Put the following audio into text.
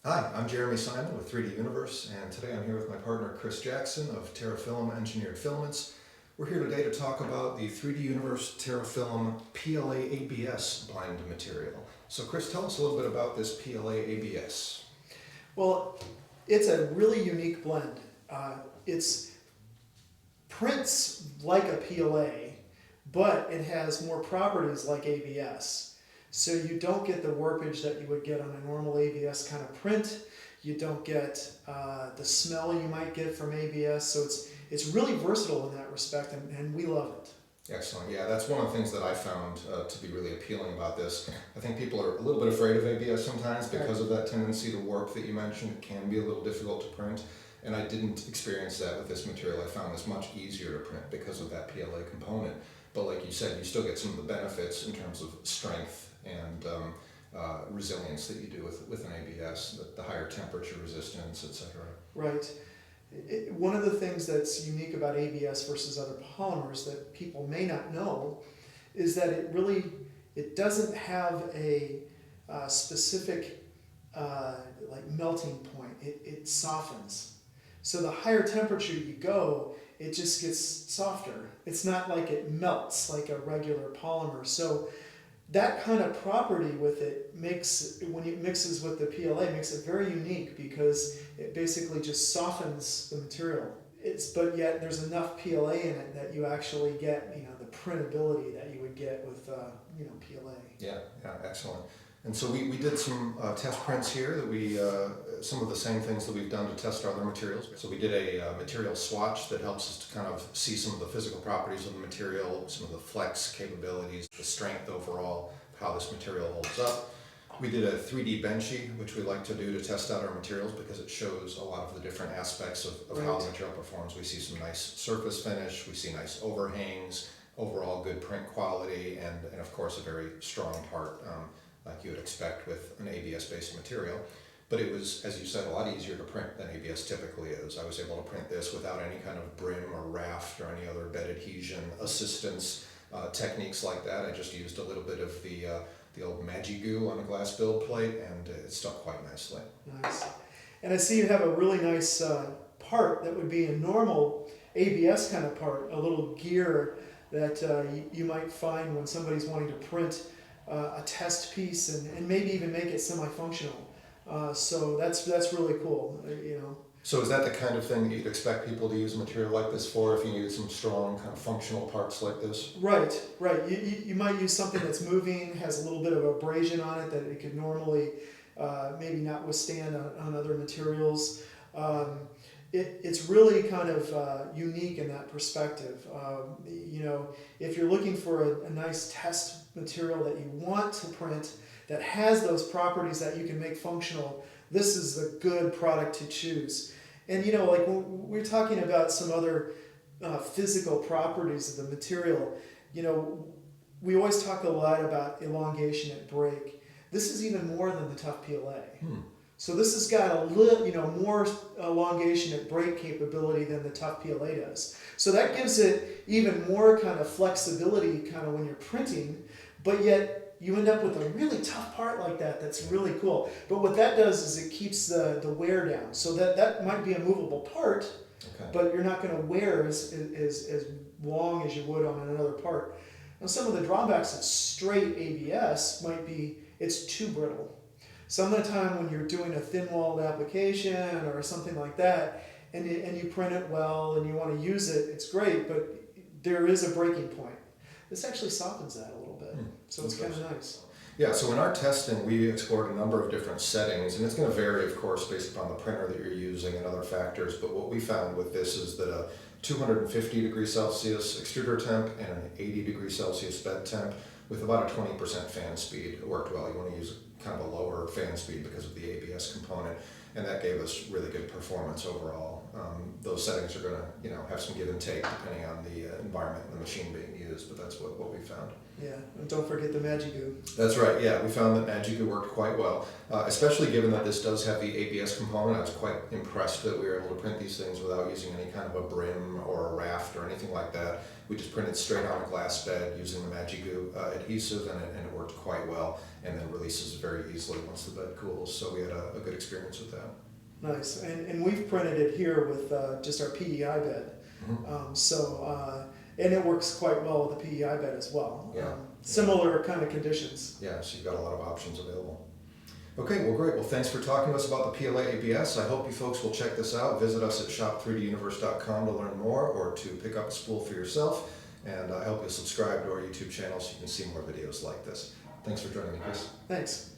Hi, I'm Jeremy Simon with 3D Universe, and today I'm here with my partner Chris Jackson of Terrafilum Engineered Filaments. We're here today to talk about the 3D Universe Terrafilum PLA-ABS blend material. So Chris, tell us a little bit about this PLA-ABS. Well, it's a really unique blend. It's prints like a PLA, but it has more properties like ABS. So you don't get the warpage that you would get on a normal ABS kind of print. You don't get the smell you might get from ABS. So it's really versatile in that respect, and we love it. Excellent. Yeah, that's one of the things that I found to be really appealing about this. I think people are a little bit afraid of ABS sometimes because of that tendency to warp that you mentioned. It can be a little difficult to print, and I didn't experience that with this material. I found this much easier to print because of that PLA component. But like you said, you still get some of the benefits in terms of strength and resilience that you do with an ABS, the higher temperature resistance, etc. Right. One of the things that's unique about ABS versus other polymers that people may not know is that it doesn't have a specific like melting point. It softens. So the higher temperature you go, it just gets softer. It's not like it melts like a regular polymer. So that kind of property with it makes, when it mixes with the PLA, makes it very unique because it basically just softens the material. But yet there's enough PLA in it that you actually get, the printability that you would get with, PLA. Yeah, excellent. And so we did some test prints here that some of the same things that we've done to test our other materials. So we did a material swatch that helps us to kind of see some of the physical properties of the material, some of the flex capabilities, the strength overall, how this material holds up. We did a 3D benchy, which we like to do to test out our materials because it shows a lot of the different aspects of how the material performs. We see some nice surface finish, we see nice overhangs, overall good print quality, and of course a very strong part like you would expect with an ABS-based material. But it was, as you said, a lot easier to print than ABS typically is. I was able to print this without any kind of brim or raft or any other bed adhesion assistance techniques like that. I just used a little bit of the old Magi Goo on a glass build plate, and it stuck quite nicely. Nice. And I see you have a really nice part that would be a normal ABS kind of part, a little gear that you might find when somebody's wanting to print a test piece and maybe even make it semi-functional. So that's really cool, So is that the kind of thing that you'd expect people to use a material like this for if you needed some strong kind of functional parts like this? Right. You might use something that's moving, has a little bit of abrasion on it that it could normally maybe not withstand on other materials. It's really kind of unique in that perspective. If you're looking for a nice test material that you want to print that has those properties that you can make functional, this is the good product to choose. And like when we're talking about some other physical properties of the material, we always talk a lot about elongation at break. This is even more than the tough PLA. So this has got a little, more elongation at break capability than the tough PLA does. So that gives it even more kind of flexibility kind of when you're printing, but yet you end up with a really tough part like that that's really cool. But what that does is it keeps the wear down. So that might be a movable part, but you're not going to wear as long as you would on another part. Now some of the drawbacks of straight ABS might be it's too brittle. Some of the time when you're doing a thin-walled application or something like that, and you print it well and you want to use it, it's great, but there is a breaking point. This actually softens that a little bit, so it's kind of nice. Yeah, so in our testing, we explored a number of different settings, and it's going to vary, of course, based upon the printer that you're using and other factors, but what we found with this is that a 250 degrees Celsius extruder temp and an 80 degrees Celsius bed temp with about a 20% fan speed worked well. You want to use kind of a lower fan speed because of the ABS component. and that gave us really good performance overall. Those settings are going to have some give and take depending on the environment and the machine being used, but that's what we found. Yeah, and don't forget the Magigoo. That's right, yeah, we found that Magigoo worked quite well, especially given that this does have the ABS component. I was quite impressed that we were able to print these things without using any kind of a brim or a raft or anything like that. We just printed straight on a glass bed using the Magigoo adhesive, and it worked quite well, and then releases very easily once the bed cools, so we had a good experience with that. Nice, and we've printed it here with just our PEI bed. And it works quite well with the PEI bed as well. Yeah. Similar kind of conditions. Yeah, so you've got a lot of options available. Okay, well great. Well, thanks for talking to us about the PLA-ABS. I hope you folks will check this out. Visit us at shop3duniverse.com to learn more or to pick up a spool for yourself. And I hope you'll subscribe to our YouTube channel so you can see more videos like this. Thanks for joining me, Chris. Thanks.